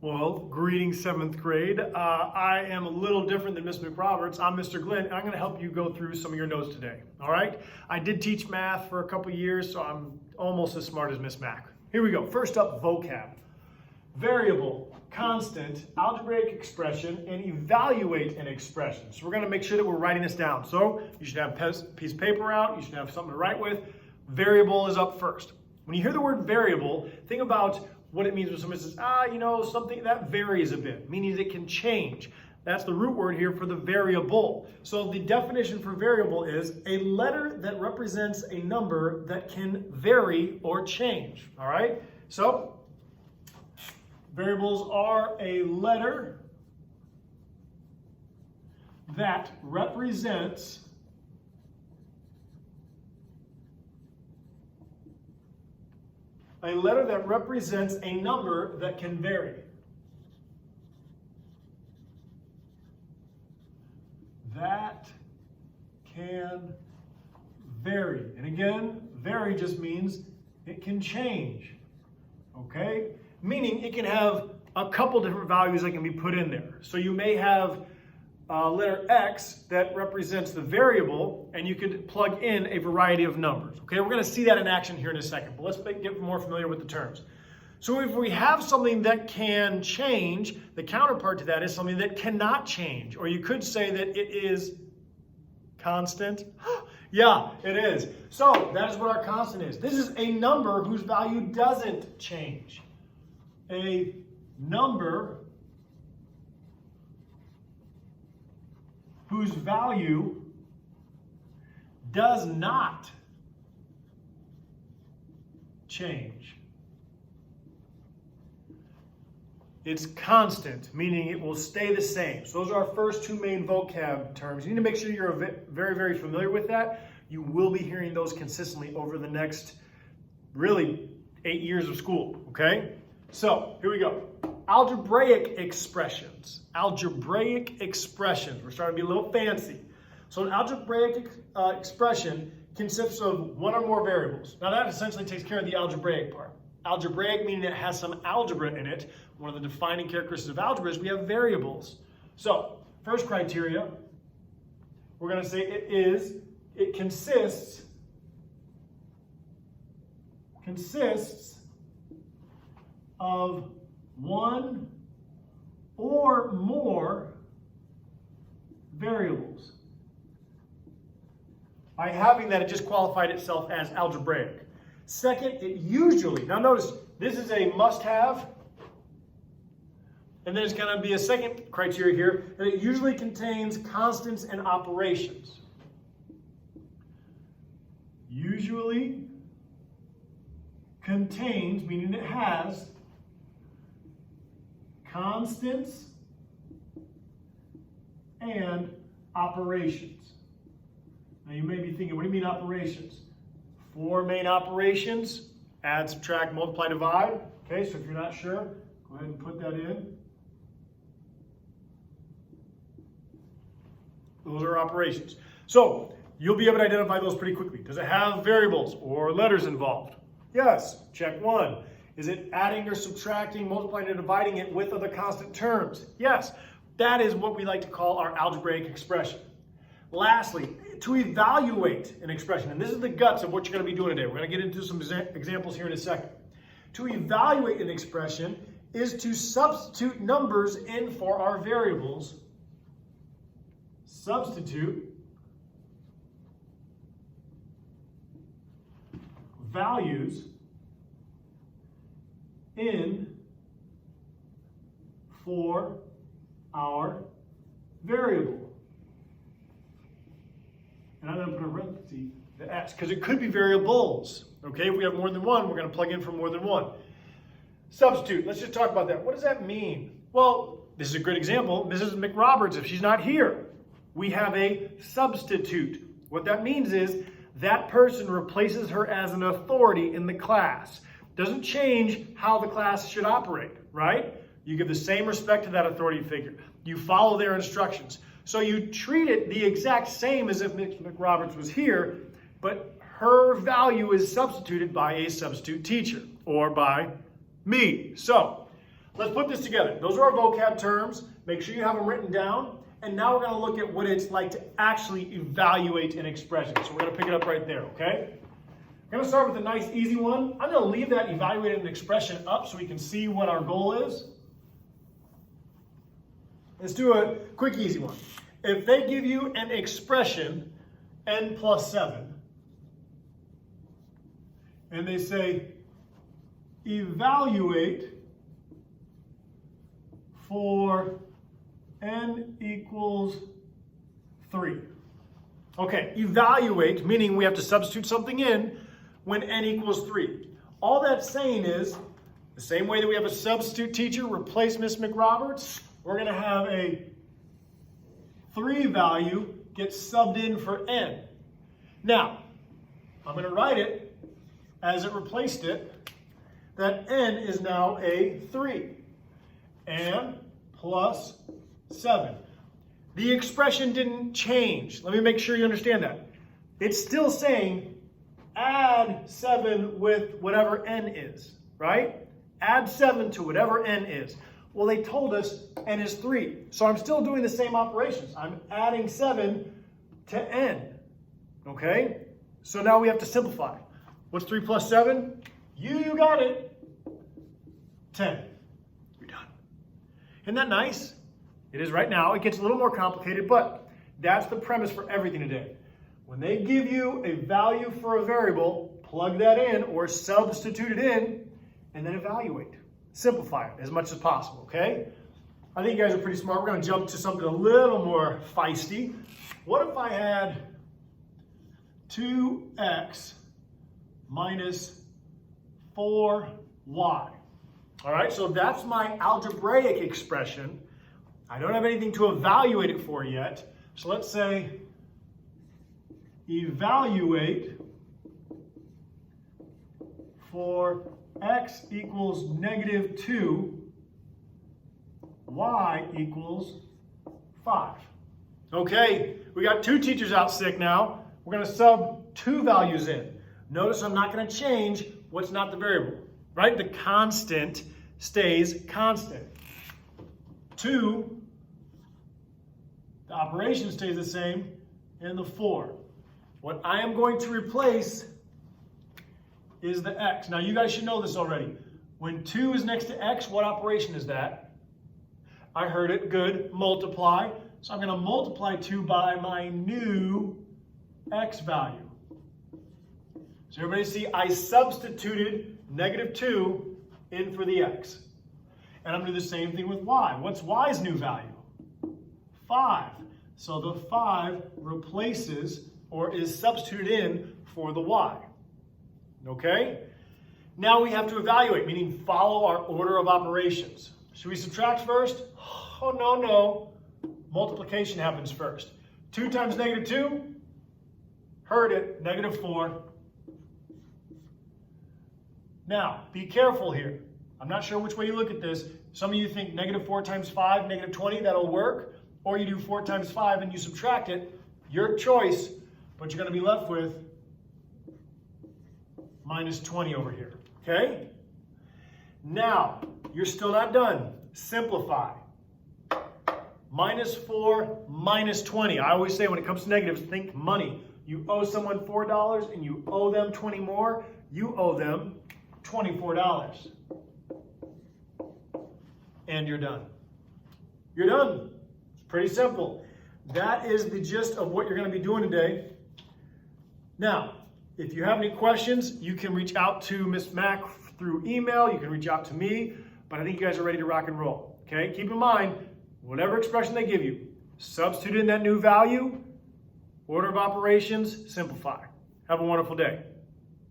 Well, greetings, 7th grade. I am a little different than Miss McRoberts. I'm Mr. Glenn, and I'm going to help you go through some of your notes today. All right? I did teach math for a couple years, so I'm almost as smart as Miss Mac. Here we go. First up, vocab. Variable, constant, algebraic expression, and evaluate an expression. So we're going to make sure that we're writing this down. So you should have a piece of paper out. You should have something to write with. Variable is up first. When you hear the word variable, think about what it means when somebody says, something that varies a bit, meaning it can change. That's the root word here for the variable. So the definition for variable is a letter that represents a number that can vary or change. All right? So variables are a letter that represents a number that can vary. That can vary. And again, vary just means it can change. Okay? Meaning it can have a couple different values that can be put in there. So you may have letter X that represents the variable, and you could plug in a variety of numbers. Okay, we're going to see that in action here in a second, but let's get more familiar with the terms. So if we have something that can change, the counterpart to that is something that cannot change, or you could say that it is constant. Yeah, it is. So that is what our constant is. This is a number whose value doesn't change. A number whose value does not change. It's constant, meaning it will stay the same. So those are our first two main vocab terms. You need to make sure you're very, very familiar with that. You will be hearing those consistently over the next, really, 8 years of school, okay? So, here we go. Algebraic expressions. Algebraic expressions. We're starting to be a little fancy. So an algebraic expression consists of one or more variables. Now that essentially takes care of the algebraic part. Algebraic meaning it has some algebra in it. One of the defining characteristics of algebra is we have variables. So, first criteria, we're going to say it consists of one or more variables. By having that, it just qualified itself as algebraic. Second, it usually, now notice, this is a must-have, and there's going to be a second criteria here, that it usually contains constants and operations. Usually contains, meaning it has, constants and operations. Now you may be thinking, what do you mean operations? 4 main operations: add, subtract, multiply, divide. Okay, so if you're not sure, go ahead and put that in. Those are operations. So you'll be able to identify those pretty quickly. Does it have variables or letters involved? Yes, check 1. Is it adding or subtracting, multiplying or dividing it with other constant terms? Yes, that is what we like to call our algebraic expression. Lastly, to evaluate an expression, and this is the guts of what you're going to be doing today. We're going to get into some examples here in a second. To evaluate an expression is to substitute numbers in for our variables. Substitute values in for our variable. And I'm going to put a parenthesis, the S, because it could be variables. Okay, if we have more than one, we're going to plug in for more than one. Substitute, let's just talk about that. What does that mean? Well, this is a great example. Mrs. McRoberts, if she's not here, we have a substitute. What that means is that person replaces her as an authority in the class. Doesn't change how the class should operate, right? You give the same respect to that authority figure. You follow their instructions. So you treat it the exact same as if Ms. McRoberts was here, but her value is substituted by a substitute teacher or by me. So Let's put this together. Those are our vocab terms. Make sure you have them written down. And now we're going to look at what it's like to actually evaluate an expression. So we're going to pick it up right there, okay? I'm going to start with a nice, easy one. I'm going to leave that evaluate an expression up so we can see what our goal is. Let's do a quick, easy one. If they give you an expression, n plus 7, and they say, evaluate for n equals 3. Okay, evaluate, meaning we have to substitute something in when n equals 3. All that's saying is, the same way that we have a substitute teacher replace Miss McRoberts, we're going to have a 3 value get subbed in for n. Now, I'm going to write it as it replaced it, that n is now a 3. n plus 7. The expression didn't change. Let me make sure you understand that. It's still saying add 7 with whatever n is, right? Add 7 to whatever n is. Well, they told us n is 3. So I'm still doing the same operations. I'm adding 7 to n. Okay? So now we have to simplify. What's 3 plus 7? You got it. 10. You're done. Isn't that nice? It is right now. It gets a little more complicated, but that's the premise for everything today. When they give you a value for a variable, plug that in or substitute it in, and then evaluate. Simplify it as much as possible, okay? I think you guys are pretty smart. We're going to jump to something a little more feisty. What if I had 2x minus 4y? All right, so that's my algebraic expression. I don't have anything to evaluate it for yet. So let's say evaluate for x equals negative 2, y equals 5. Okay, we got 2 teachers out sick now. We're going to sub 2 values in. Notice I'm not going to change what's not the variable, right? The constant stays constant. 2, the operation stays the same, and the 4. What I am going to replace is the x. Now you guys should know this already. When 2 is next to x, what operation is that? I heard it, good, multiply. So I'm going to multiply 2 by my new x value. So everybody see, I substituted negative 2 in for the x. And I'm going to do the same thing with y. What's y's new value? 5. So the 5 replaces or is substituted in for the y. Okay? Now we have to evaluate, meaning follow our order of operations. Should we subtract first? Oh, no. Multiplication happens first. 2 times negative 2? Heard it, negative 4. Now, be careful here. I'm not sure which way you look at this. Some of you think negative 4 times 5, negative 20, that'll work. Or you do 4 times 5 and you subtract it. Your choice, but you're going to be left with minus 20 over here. Okay? Now, you're still not done. Simplify. Minus 4, minus 20. I always say when it comes to negatives, think money. You owe someone $4 and you owe them 20 more. You owe them $24. And you're done. You're done. It's pretty simple. That is the gist of what you're going to be doing today. Now, if you have any questions, you can reach out to Miss Mack through email. You can reach out to me. But I think you guys are ready to rock and roll. Okay? Keep in mind, whatever expression they give you, substitute in that new value, order of operations, simplify. Have a wonderful day.